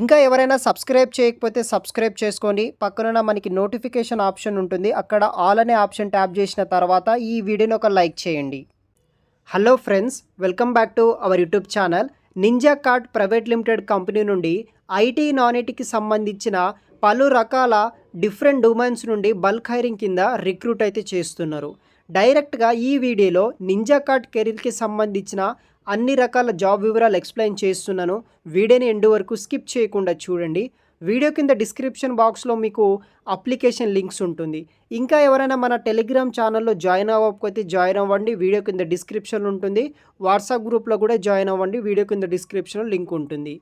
ఇంకా ఎవరైనా సబ్స్క్రైబ్ చేయకపోతే సబ్స్క్రైబ్ చేసుకోండి. పక్కనున్న మనకి నోటిఫికేషన్ ఆప్షన్ ఉంటుంది. అక్కడ ఆల్ అనే ఆప్షన్ ట్యాప్ చేసిన తర్వాత ఈ వీడియోని ఒక లైక్ చేయండి. Hello friends, welcome back to our YouTube channel. Ninja cart private limited company నుండి ఐటీ నాన్ ఐటీకి సంబంధించిన పలు రకాల డిఫరెంట్ డొమైన్స్ నుండి బల్క్ హైరింగ్ కింద రిక్రూట్ అయితే చేస్తున్నారు. డైరెక్ట్గా ఈ వీడియోలో నింజా కార్ట్ కెరీర్కి సంబంధించిన అన్ని రకాల జాబ్ వివరాలు ఎక్స్ప్లెయిన్ చేస్తున్నాను. వీడియోని ఎండ్ వరకు స్కిప్ చేయకుండా చూడండి. వీడియో కింద డిస్క్రిప్షన్ బాక్స్లో మీకు అప్లికేషన్ లింక్స్ ఉంటుంది. ఇంకా ఎవరైనా మన టెలిగ్రామ్ ఛానల్లో జాయిన్ అవ్వకపోతే జాయిన్ అవ్వండి. వీడియో కింద డిస్క్రిప్షన్ ఉంటుంది. వాట్సాప్ గ్రూప్లో కూడా జాయిన్ అవ్వండి. వీడియో కింద డిస్క్రిప్షన్లో లింక్ ఉంటుంది.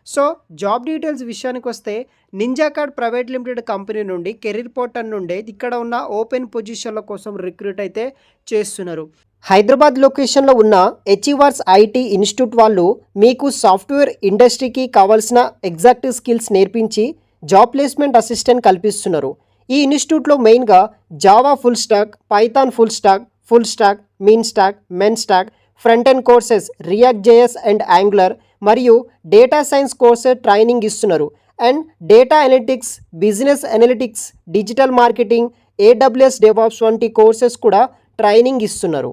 సో జాబ్ డీటెయిల్స్ విషయానికి వస్తే ninja cart private limited company నుండి కెరీర్ పోర్టల్ నుండి ఇక్కడ ఉన్న ఓపెన్ పొజిషన్ల కోసం రిక్రూట్ అయితే చేస్తున్నారు. హైదరాబాద్ లొకేషన్లో ఉన్న అచీవర్స్ ఐటీ ఇన్స్టిట్యూట్ వాళ్ళు మీకు సాఫ్ట్వేర్ ఇండస్ట్రీకి కావాల్సిన ఎగ్జాక్ట్ స్కిల్స్ నేర్పించి జాబ్ ప్లేస్మెంట్ అసిస్టెంట్ కల్పిస్తున్నారు. ఈ ఇన్స్టిట్యూట్లో మెయిన్గా Java full stock, Python full stock, mean stock, men stock, front end courses react JS and angular మరియు డేటా సైన్స్ కోర్సెస్ ట్రైనింగ్ ఇస్తున్నారు. And data analytics, business analytics, digital marketing, AWS DevOps వంటి courses కూడా training ఇస్తున్నారు.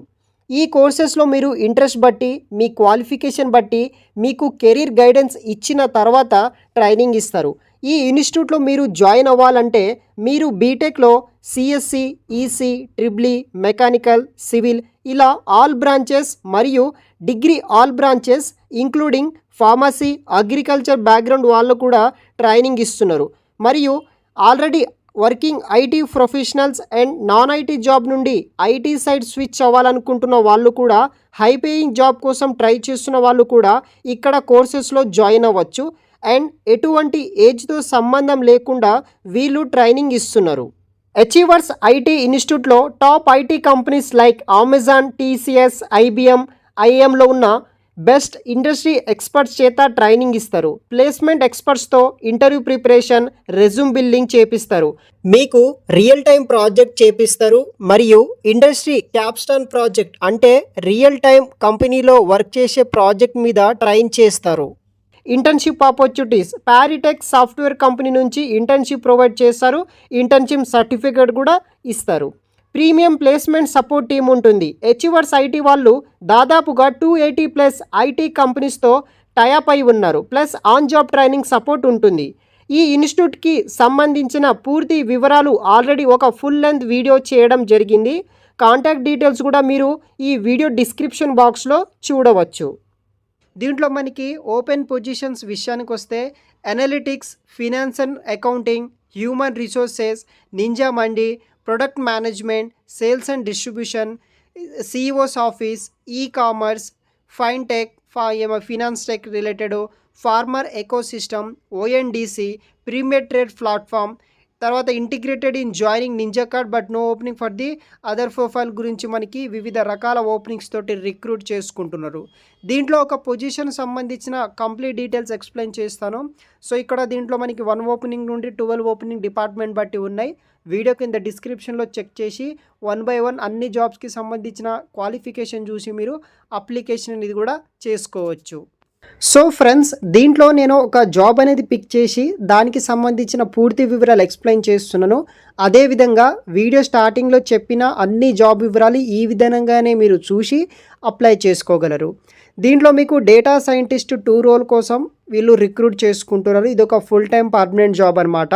ఈ కోర్సెస్లో మీరు interest బట్టి, మీ qualification బట్టి మీకు కెరీర్ గైడెన్స్ ఇచ్చిన తర్వాత ట్రైనింగ్ ఇస్తారు. ఈ ఇన్స్టిట్యూట్లో మీరు జాయిన్ అవ్వాలంటే మీరు బీటెక్లో CSE, EC, triple E, mechanical, civil ఇలా ఆల్ బ్రాంచెస్ మరియు degree all branches including pharmacy, agriculture background వాళ్ళు కూడా ట్రైనింగ్ ఇస్తున్నారు. మరియు already working IT professionals and non IT job నుండి ఐటీ సైడ్ స్విచ్ అవ్వాలనుకుంటున్న వాళ్ళు కూడా, హై పేయింగ్ జాబ్ కోసం ట్రై చేస్తున్న వాళ్ళు కూడా ఇక్కడ కోర్సెస్లో జాయిన్ అవ్వచ్చు. అండ్ ఎటువంటి ఏజ్తో సంబంధం లేకుండా వీళ్ళు ట్రైనింగ్ ఇస్తున్నారు. అచీవర్స్ ఐటీ ఇన్స్టిట్యూట్లో top IT companies like Amazon, TCS, IBM, ఐఎంలో ఉన్న బెస్ట్ ఇండస్ట్రీ ఎక్స్పర్ట్స్ చేత ట్రైనింగ్ ఇస్తారు. ప్లేస్మెంట్ ఎక్స్పర్ట్స్తో ఇంటర్వ్యూ ప్రిపరేషన్, రెజ్యూమ్ బిల్డింగ్ చేపిస్తారు. మీకు రియల్ టైం ప్రాజెక్ట్ చేపిస్తారు మరియు ఇండస్ట్రీ క్యాప్స్టోన్ ప్రాజెక్ట్ అంటే రియల్ టైం కంపెనీలో వర్క్ చేసే ప్రాజెక్ట్ మీద ట్రైన్ చేస్తారు. Internship opportunities, Paritech software company నుంచి ఇంటర్న్షిప్ ప్రొవైడ్ చేస్తారు. ఇంటర్న్షిప్ సర్టిఫికేట్ కూడా ఇస్తారు. ప్రీమియం ప్లేస్మెంట్ సపోర్ట్ టీం ఉంటుంది. అచీవర్స్ ఐటీ వాళ్ళు దాదాపుగా 280+ ఐటీ కంపెనీస్తో టైఅప్ అయి ఉన్నారు. Plus on job training support ఉంటుంది. ఈ ఇన్స్టిట్యూట్కి సంబంధించిన పూర్తి వివరాలు ఆల్రెడీ ఒక ఫుల్ లెంత్ వీడియో చేయడం జరిగింది. కాంటాక్ట్ డీటెయిల్స్ కూడా మీరు ఈ వీడియో డిస్క్రిప్షన్ బాక్స్లో చూడవచ్చు. దీంట్లో మనకి ఓపెన్ పొజిషన్స్ విషయానికి వస్తే analytics, finance and accounting, human resources, Ninja Mandi, product management, sales and distribution, CEOs office, e-commerce, fintech, finance tech related, farmer ecosystem, ONDC, premier trade platform, తర్వాత integrated in joining Ninjacart but no opening for the other profile గురించి మనకి వివిధ రకాల openings తోటి recruit చేసుకుంటున్నారు. దీంట్లో ఒక position సంబంధించిన కంప్లీట్ డీటెయిల్స్ ఎక్స్ప్లెయిన్ చేస్తాను. సో ఇక్కడ దీంట్లో మనకి 1 ఓపెనింగ్ నుండి 12 ఓపెనింగ్ డిపార్ట్మెంట్ బట్టి ఉన్నాయి. వీడియో కింద డిస్క్రిప్షన్లో చెక్ చేసి 1 by 1 అన్ని జాబ్స్కి సంబంధించిన క్వాలిఫికేషన్ చూసి మీరు అప్లికేషన్ అనేది కూడా చేసుకోవచ్చు. సో ఫ్రెండ్స్, దీంట్లో నేను ఒక జాబ్ అనేది పిక్ చేసి దానికి సంబంధించిన పూర్తి వివరాలు ఎక్స్ప్లెయిన్ చేస్తున్నాను. అదేవిధంగా వీడియో స్టార్టింగ్లో చెప్పిన అన్ని జాబ్ వివరాలు ఈ విధంగానే మీరు చూసి అప్లై చేసుకోగలరు. దీంట్లో మీకు డేటా సైంటిస్ట్ 2 రోల్ కోసం వీళ్ళు రిక్రూట్ చేసుకుంటున్నారు. ఇది ఒక ఫుల్ టైం పర్మనెంట్ జాబ్ అనమాట.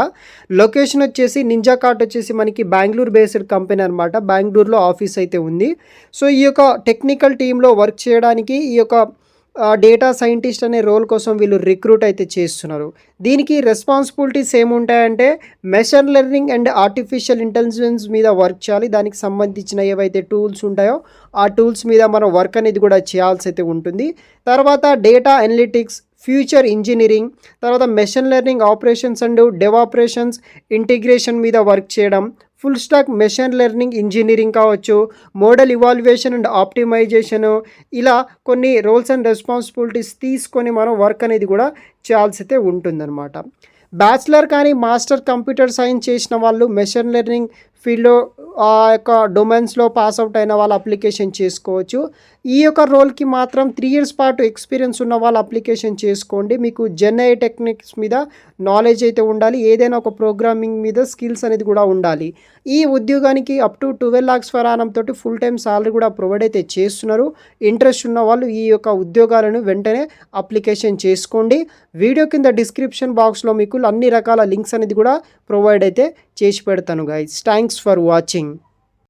లొకేషన్ వచ్చేసి నింజా కార్ట్ వచ్చేసి మనకి బెంగళూరు బేస్డ్ కంపెనీ అనమాట. బెంగళూరులో ఆఫీస్ అయితే ఉంది. సో ఈ యొక్క టెక్నికల్ టీంలో వర్క్ చేయడానికి ఈ యొక్క డేటా సైంటిస్ట్ అనే రోల్ కోసం వీళ్ళు రిక్రూట్ అయితే చేస్తున్నారు. దీనికి రెస్పాన్సిబిలిటీస్ ఏముంటాయంటే machine learning and artificial intelligence మీద వర్క్ చేయాలి. దానికి సంబంధించిన ఏవైతే టూల్స్ ఉంటాయో ఆ టూల్స్ మీద మనం వర్క్ అనేది కూడా చేయాల్సి అయితే ఉంటుంది. తర్వాత డేటా అనలిటిక్స్, ఫ్యూచర్ ఇంజనీరింగ్, తర్వాత machine learning operations and dev operations integration మీద వర్క్ చేయడం, full stock machine learning engineering కావచ్చు, మోడల్ ఇవాల్యుయేషన్ అండ్ ఆప్టిమైజేషను, ఇలా కొన్ని రోల్స్ అండ్ రెస్పాన్సిబిలిటీస్ తీసుకొని మనం వర్క్ అనేది కూడా చేయాల్సి అయితే ఉంటుందన్నమాట. బ్యాచిలర్ కానీ మాస్టర్ కంప్యూటర్ సైన్స్ చేసిన వాళ్ళు మెషిన్ లెర్నింగ్ ఫీల్డ్లో ఆ యొక్క డొమైన్స్లో పాస్ అవుట్ అయిన వాళ్ళు అప్లికేషన్ చేసుకోవచ్చు. ఈ యొక్క రోల్కి మాత్రం 3 ఇయర్స్ పాటు ఎక్స్పీరియన్స్ ఉన్న వాళ్ళు అప్లికేషన్ చేసుకోండి. మీకు జెన్ఐ టెక్నిక్స్ మీద నాలెడ్జ్ అయితే ఉండాలి. ఏదైనా ఒక ప్రోగ్రామింగ్ మీద స్కిల్స్ అనేది కూడా ఉండాలి. ఈ ఉద్యోగానికి up to 12 lakhs per annum తోటి ఫుల్ టైం సాలరీ కూడా ప్రొవైడ్ అయితే చేస్తున్నారు. ఇంట్రెస్ట్ ఉన్న వాళ్ళు ఈ యొక్క ఉద్యోగాలను వెంటనే అప్లికేషన్ చేసుకోండి. వీడియో కింద డిస్క్రిప్షన్ బాక్స్లో మీకు అన్ని రకాల లింక్స్ అనేది కూడా ప్రొవైడ్ అయితే చేసి పెడతాను గైస్. Thanks for watching.